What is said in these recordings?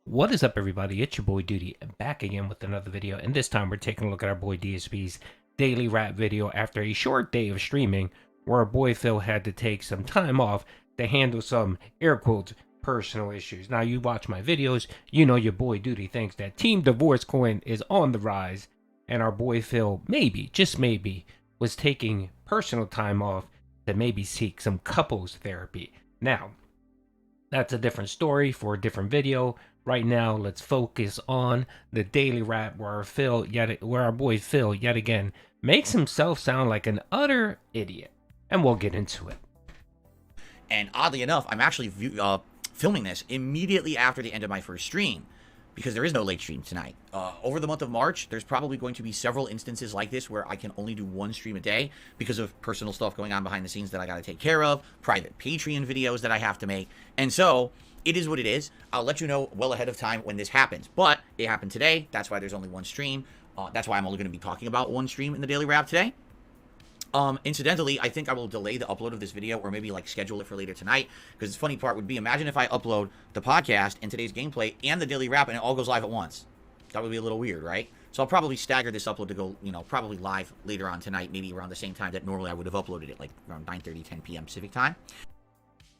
What is up, everybody? It's your boy Duty, back again with another video, and this time we're taking a look at our boy DSP's daily rap video after a short day of streaming, where our boy Phil had to take some time off to handle some, air quotes, personal issues. Now, you watch my videos, you know your boy Duty thinks that Team Divorce Coin is on the rise, and our boy Phil, maybe, just maybe, was taking personal time off to maybe seek some couples therapy. Now, that's a different story for a different video. Right now, let's focus on the daily rap where our boy Phil yet again makes himself sound like an utter idiot, and we'll get into it. And oddly enough, I'm actually filming this immediately after the end of my first stream, because there is no late stream tonight. Over the month of March, there's probably going to be several instances like this where I can only do one stream a day because of personal stuff going on behind the scenes that I got to take care of, private Patreon videos that I have to make, and so it is what it is. I'll let you know well ahead of time when this happens, but it happened today. That's why there's only one stream. That's why I'm only going to be talking about one stream in the daily wrap today. Incidentally, I think I will delay the upload of this video, or maybe like schedule it for later tonight, because the funny part would be, imagine if I upload the podcast and today's gameplay and the daily wrap and it all goes live at once. That would be a little weird, right? So I'll probably stagger this upload to go, probably live later on tonight, maybe around the same time that normally I would have uploaded it, like around 9:30, 10 p.m. Pacific time.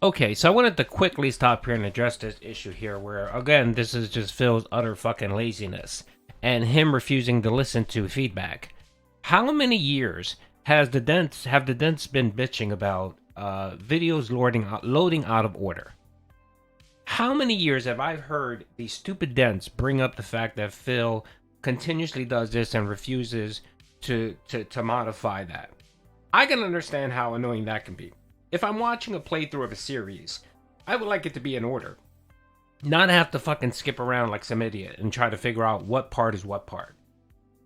Okay, so I wanted to quickly stop here and address this issue here where, again, this is just Phil's utter fucking laziness and him refusing to listen to feedback. How many years have the dents been bitching about videos loading out of order? How many years have I heard these stupid dents bring up the fact that Phil continuously does this and refuses to modify that? I can understand how annoying that can be. If I'm watching a playthrough of a series, I would like it to be in order. Not have to fucking skip around like some idiot and try to figure out what part is what part.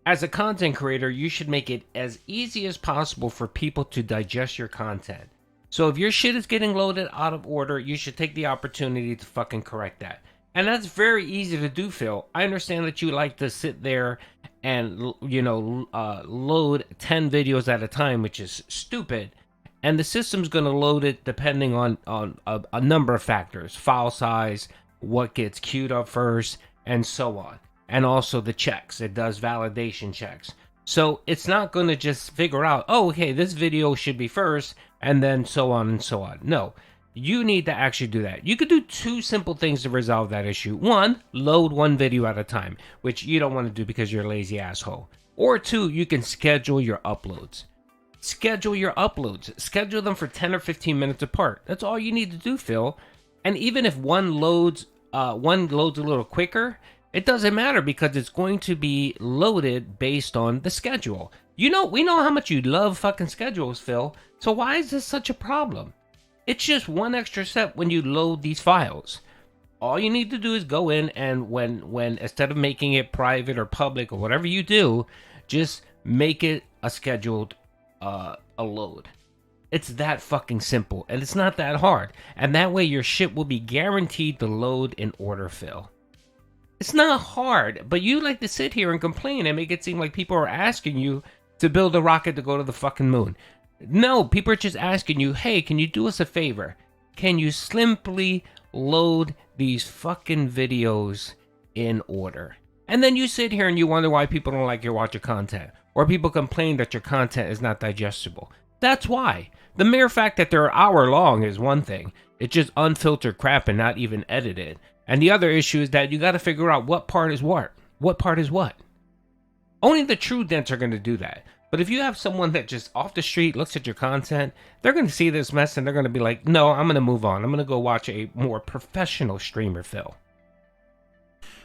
As a content creator, you should make it as easy as possible for people to digest your content. So if your shit is getting loaded out of order, you should take the opportunity to fucking correct that. And that's very easy to do, Phil. I understand that you like to sit there and, load 10 videos at a time, which is stupid. And the system's going to load it depending on a number of factors. File size, what gets queued up first, and so on. And also the checks. It does validation checks. So it's not going to just figure out, oh, okay, this video should be first, and then so on and so on. No, you need to actually do that. You could do two simple things to resolve that issue. One, load one video at a time, which you don't want to do because you're a lazy asshole. Or two, you can schedule your uploads. Schedule your uploads. Schedule them for 10 or 15 minutes apart. That's all you need to do, Phil. And even if one loads a little quicker, it doesn't matter because it's going to be loaded based on the schedule. We know how much you love fucking schedules, Phil. So why is this such a problem? It's just one extra step when you load these files. All you need to do is go in and when instead of making it private or public or whatever you do, just make it a scheduled a load. It's that fucking simple, and it's not that hard. And that way your shit will be guaranteed to load in order, Phil. It's not hard, but you like to sit here and complain and make it seem like people are asking you to build a rocket to go to the fucking moon. No, people are just asking you, hey, can you do us a favor? Can you simply load these fucking videos in order? And then you sit here and you wonder why people don't like watch your content. Or people complain that your content is not digestible. That's why. The mere fact that they're hour long is one thing. It's just unfiltered crap and not even edited. And the other issue is that you got to figure out what part is what. What part is what. Only the true dents are going to do that. But if you have someone that just off the street looks at your content, they're going to see this mess and they're going to be like, no, I'm going to move on. I'm going to go watch a more professional streamer, Phil.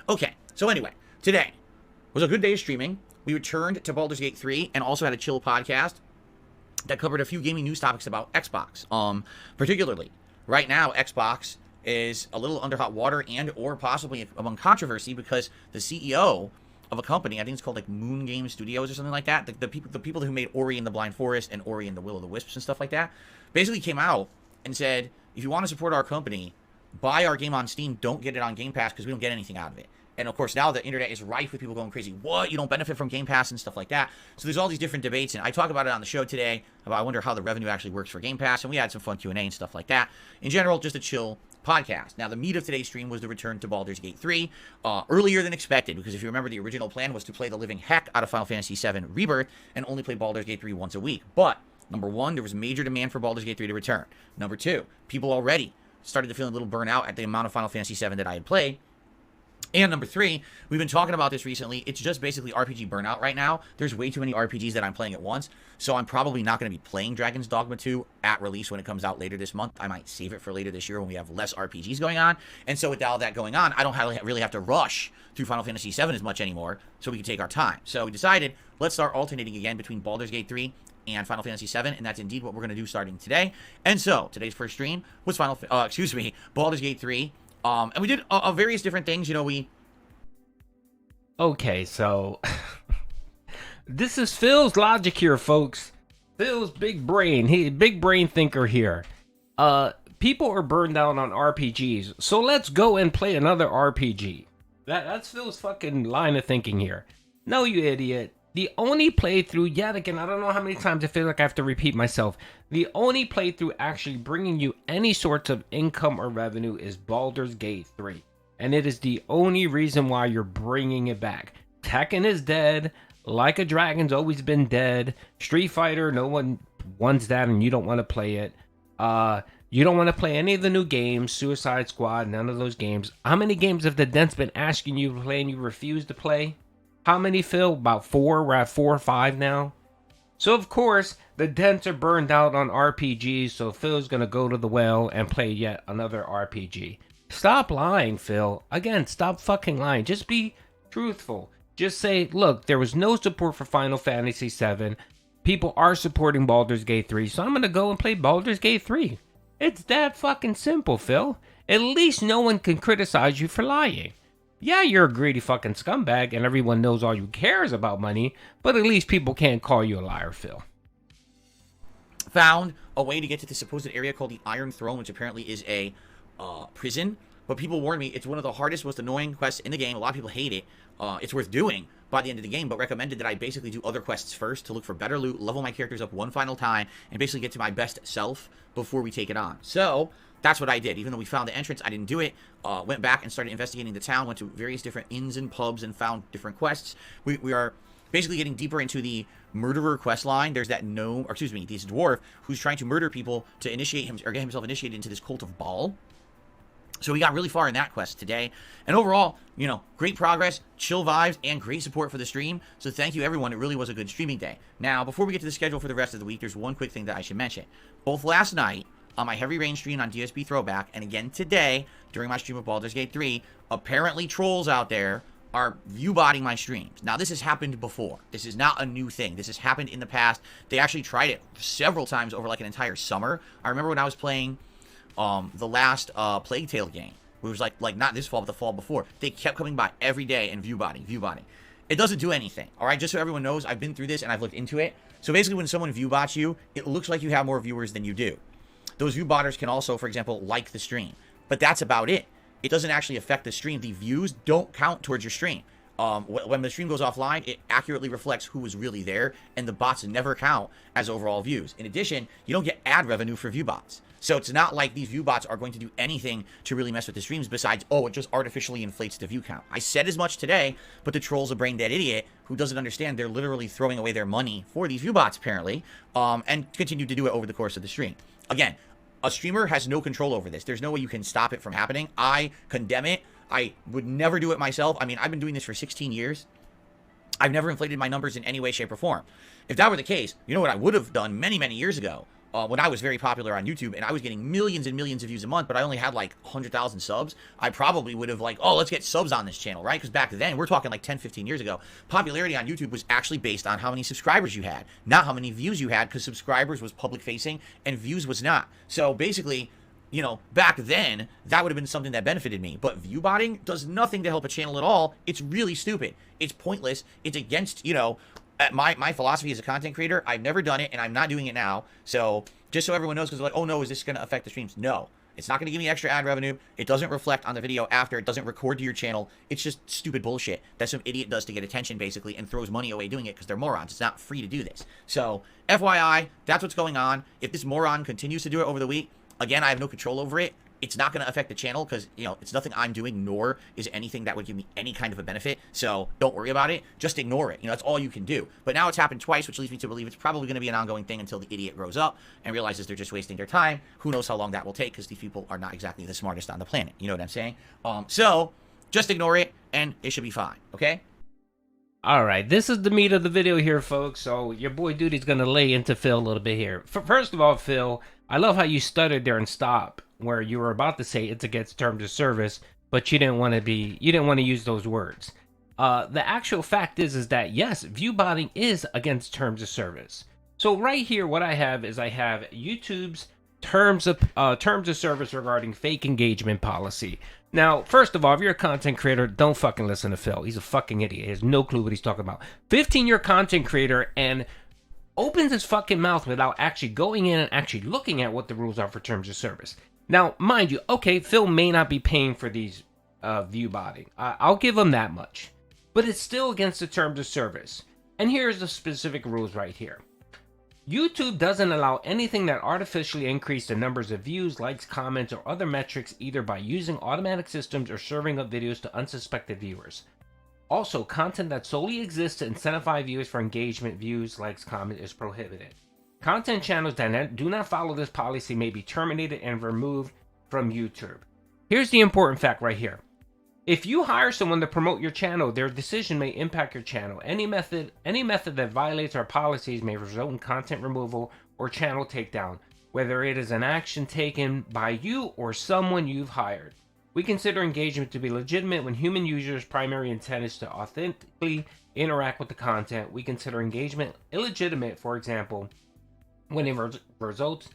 Okay, so anyway, today was a good day of streaming. We returned to Baldur's Gate 3 and also had a chill podcast that covered a few gaming news topics about Xbox. Particularly, right now, Xbox is a little under hot water and or possibly among controversy because the CEO of a company, I think it's called like Moon Game Studios or something like that, the people who made Ori and the Blind Forest and Ori and the Will of the Wisps and stuff like that, basically came out and said, if you want to support our company, buy our game on Steam, don't get it on Game Pass because we don't get anything out of it. And of course, now the internet is rife with people going crazy. What? You don't benefit from Game Pass and stuff like that. So there's all these different debates, and I talk about it on the show today. About I wonder how the revenue actually works for Game Pass, and we had some fun Q&A and stuff like that. In general, just a chill podcast. Now, the meat of today's stream was the return to Baldur's Gate 3 earlier than expected, because if you remember, the original plan was to play the living heck out of Final Fantasy VII Rebirth and only play Baldur's Gate 3 once a week. But, number one, there was major demand for Baldur's Gate 3 to return. Number two, people already started to feel a little burnout at the amount of Final Fantasy VII that I had played. And number three, we've been talking about this recently. It's just basically RPG burnout right now. There's way too many RPGs that I'm playing at once. So I'm probably not going to be playing Dragon's Dogma 2 at release when it comes out later this month. I might save it for later this year when we have less RPGs going on. And so with all that going on, I don't really have to rush through Final Fantasy VII as much anymore. So we can take our time. So we decided, let's start alternating again between Baldur's Gate 3 and Final Fantasy VII, and that's indeed what we're going to do starting today. And so today's first stream was Baldur's Gate 3. And we did various different things. You know, Okay, so this is Phil's logic here, folks. Phil's big brain. Big brain thinker here. People are burned out on RPGs, so let's go and play another RPG. That's Phil's fucking line of thinking here. No, you idiot. The only playthrough, yet again, I don't know how many times I feel like I have to repeat myself. The only playthrough actually bringing you any sorts of income or revenue is Baldur's Gate 3. And it is the only reason why you're bringing it back. Tekken is dead. Like a Dragon's always been dead. Street Fighter, no one wants that and you don't want to play it. You don't want to play any of the new games. Suicide Squad, none of those games. How many games have the Dent's been asking you to play and you refuse to play? How many, Phil? About 4? We're at 4 or 5 now. So, of course, the Dents are burned out on RPGs, so Phil's going to go to the well and play yet another RPG. Stop lying, Phil. Again, stop fucking lying. Just be truthful. Just say, look, there was no support for Final Fantasy VII. People are supporting Baldur's Gate 3, so I'm going to go and play Baldur's Gate 3. It's that fucking simple, Phil. At least no one can criticize you for lying. Yeah, you're a greedy fucking scumbag and everyone knows all you care is about money, but at least people can't call you a liar, Phil. Found a way to get to the supposed area called the Iron Throne, which apparently is a prison. But people warn me it's one of the hardest, most annoying quests in the game. A lot of people hate it. It's worth doing by the end of the game, but recommended that I basically do other quests first to look for better loot, level my characters up one final time, and basically get to my best self before we take it on. So that's what I did. Even though we found the entrance, I didn't do it. Went back and started investigating the town, went to various different inns and pubs and found different quests. We are basically getting deeper into the murderer quest line. There's that gnome, or excuse me, this dwarf who's trying to murder people to initiate him or get himself initiated into this cult of Baal. So we got really far in that quest today. And overall, you know, great progress, chill vibes, and great support for the stream. So thank you, everyone. It really was a good streaming day. Now, before we get to the schedule for the rest of the week, there's one quick thing that I should mention. Both last night on my Heavy Rain stream on DSP Throwback, and again today during my stream of Baldur's Gate 3, apparently trolls out there are view-botting my streams. Now, this has happened before. This is not a new thing. This has happened in the past. They actually tried it several times over like an entire summer. I remember when I was playing the last Plague Tale game. It was like not this fall, but the fall before. They kept coming by every day and view-botting. It doesn't do anything, all right? Just so everyone knows, I've been through this and I've looked into it. So basically, when someone view-bots you, it looks like you have more viewers than you do. Those view-botters can also, for example, like the stream. But that's about it. It doesn't actually affect the stream. The views don't count towards your stream. When the stream goes offline, it accurately reflects who was really there, and the bots never count as overall views. In addition, you don't get ad revenue for view bots. So it's not like these view bots are going to do anything to really mess with the streams besides, oh, it just artificially inflates the view count. I said as much today, but the troll's a brain dead idiot who doesn't understand they're literally throwing away their money for these view bots, apparently, and continue to do it over the course of the stream. Again, a streamer has no control over this. There's no way you can stop it from happening. I condemn it. I would never do it myself. I mean, I've been doing this for 16 years. I've never inflated my numbers in any way, shape, or form. If that were the case, you know what I would have done many, many years ago? When I was very popular on YouTube and I was getting millions and millions of views a month, but I only had like 100,000 subs, I probably would have like, oh, let's get subs on this channel, right? Because back then, we're talking like 10, 15 years ago, popularity on YouTube was actually based on how many subscribers you had, not how many views you had, because subscribers was public facing and views was not. So basically, you know, back then, that would have been something that benefited me. But view botting does nothing to help a channel at all. It's really stupid. It's pointless. It's against, you know, my philosophy as a content creator. I've never done it, and I'm not doing it now. So just so everyone knows, because like, oh no, is this going to affect the streams? No. It's not going to give me extra ad revenue. It doesn't reflect on the video after. It doesn't record to your channel. It's just stupid bullshit that some idiot does to get attention, basically, and throws money away doing it because they're morons. It's not free to do this. So, FYI, that's what's going on. If this moron continues to do it over the week, again, I have no control over it. It's not going to affect the channel because, you know, it's nothing I'm doing, nor is anything that would give me any kind of a benefit. So don't worry about it. Just ignore it. You know, that's all you can do. But now it's happened twice, which leads me to believe it's probably going to be an ongoing thing until the idiot grows up and realizes they're just wasting their time. Who knows how long that will take, because these people are not exactly the smartest on the planet. You know what I'm saying? So just ignore it and it should be fine. Okay? All right, this is the meat of the video here, folks. So your boy Duty's gonna lay into Phil a little bit here. First of all, Phil, I love how you stuttered there and stopped where you were about to say it's against terms of service, but you didn't want to use those words. The actual fact is that yes, viewbotting is against terms of service. So right here, what I have is I have YouTube's terms of service regarding fake engagement policy. Now, first of all, if you're a content creator, don't fucking listen to Phil. He's a fucking idiot. He has no clue what he's talking about. 15-year content creator and opens his fucking mouth without actually going in and actually looking at what the rules are for terms of service. Now, mind you, okay, Phil may not be paying for these view botting. I'll give him that much. But it's still against the terms of service. And here's the specific rules right here. YouTube doesn't allow anything that artificially increases the numbers of views, likes, comments, or other metrics either by using automatic systems or serving up videos to unsuspected viewers. Also, content that solely exists to incentivize viewers for engagement, views, likes, comments is prohibited. Content channels that do not follow this policy may be terminated and removed from YouTube. Here's the important fact right here. If you hire someone to promote your channel, their decision may impact your channel. Any method that violates our policies may result in content removal or channel takedown, whether it is an action taken by you or someone you've hired. We consider engagement to be legitimate when human users' primary intent is to authentically interact with the content. We consider engagement illegitimate, for example, when it results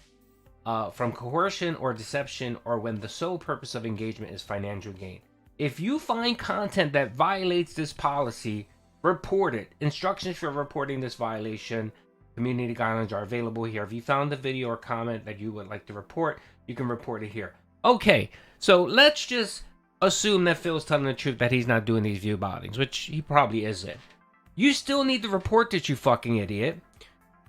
from coercion or deception, or when the sole purpose of engagement is financial gain. If you find content that violates this policy, report it. Instructions for reporting this violation, community guidelines are available here. If you found the video or comment that you would like to report, you can report it here. Okay, so let's just assume that Phil's telling the truth, that he's not doing these view bottings, which he probably isn't. You still need to report this, you fucking idiot.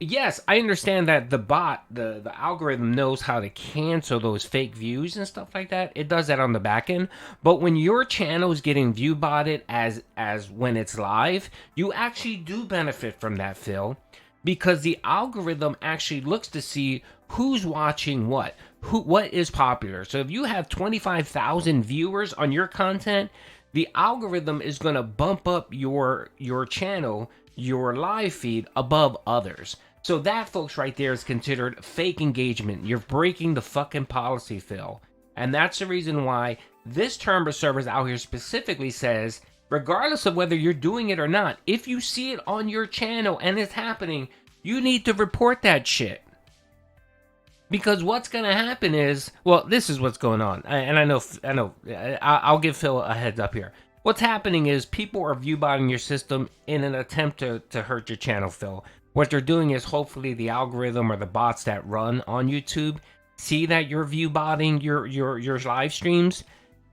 Yes, I understand that the bot, the algorithm knows how to cancel those fake views and stuff like that. It does that on the back end. But when your channel is getting view botted as when it's live, you actually do benefit from that, Phil, because the algorithm actually looks to see who's watching what is popular. So if you have 25,000 viewers on your content, the algorithm is going to bump up your channel, your live feed above others. So that, folks, right there is considered fake engagement. You're breaking the fucking policy, Phil. And that's the reason why this term of service out here specifically says, regardless of whether you're doing it or not, if you see it on your channel and it's happening, you need to report that shit. Because what's going to happen is, well, this is what's going on. And I know, I'll give Phil a heads up here. What's happening is people are viewbotting your system in an attempt to hurt your channel, Phil. What they're doing is hopefully the algorithm or the bots that run on YouTube see that you're viewbotting your live streams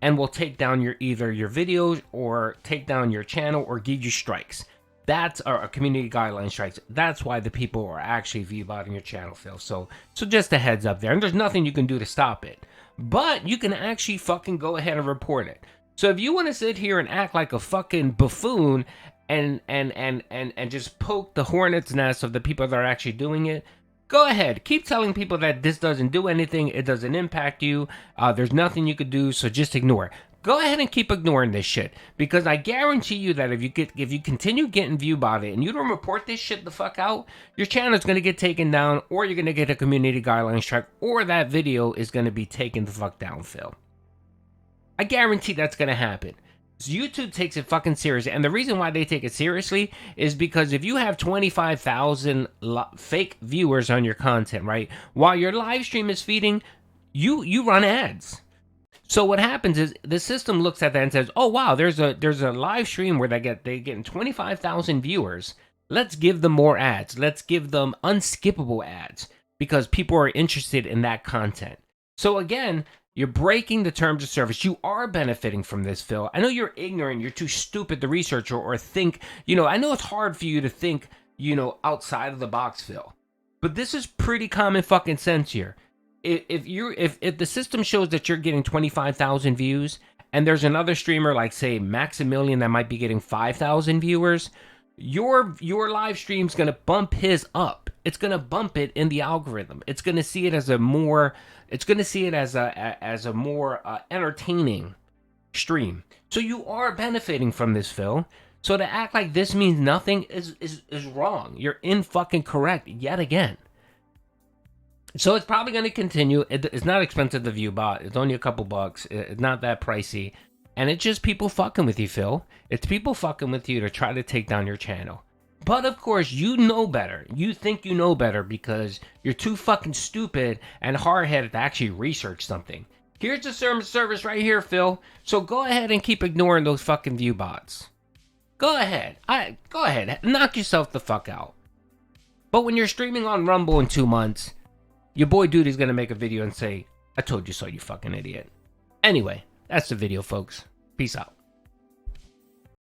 and will take down either your videos or take down your channel or give you strikes. That's our community guideline strikes. That's why the people are actually viewbotting your channel, Phil. So just a heads up there. And there's nothing you can do to stop it. But you can actually fucking go ahead and report it. So if you want to sit here and act like a fucking buffoon and just poke the hornet's nest of the people that are actually doing it, go ahead. Keep telling people that this doesn't do anything. It doesn't impact you. There's nothing you could do. So just ignore it. Go ahead and keep ignoring this shit, because I guarantee you that if you continue getting viewbotted and you don't report this shit the fuck out, your channel is gonna get taken down, or you're gonna get a community guideline strike, or that video is gonna be taken the fuck down, Phil. I guarantee that's gonna happen. So YouTube takes it fucking seriously, and the reason why they take it seriously is because if you have 25,000 fake viewers on your content, right, while your live stream is feeding, you run ads. So what happens is the system looks at that and says, "Oh wow, there's a live stream where they getting 25,000 viewers. Let's give them more ads. Let's give them unskippable ads because people are interested in that content." So again, you're breaking the terms of service. You are benefiting from this, Phil. I know you're ignorant. You're too stupid to research or think. I know it's hard for you to think, outside of the box, Phil. But this is pretty common fucking sense here. if the system shows that you're getting 25,000 views, and there's another streamer like say Maximilian that might be getting 5,000 viewers, your live stream's gonna bump his up. It's gonna bump it in the algorithm. It's gonna see it as a more entertaining stream. So you are benefiting from this, Phil. So to act like this means nothing is wrong. You're in fucking correct yet again. So it's probably going to continue. It's not expensive to ViewBot. It's only a couple bucks. It's not that pricey. And it's just people fucking with you, Phil. It's people fucking with you to try to take down your channel. But of course, you know better. You think you know better because you're too fucking stupid and hard-headed to actually research something. Here's the service right here, Phil. So go ahead and keep ignoring those fucking ViewBots. Go ahead. Go ahead. Knock yourself the fuck out. But when you're streaming on Rumble in 2 months, your boy Duty's gonna make a video and say, I told you so, you fucking idiot. Anyway, that's the video, folks. Peace out.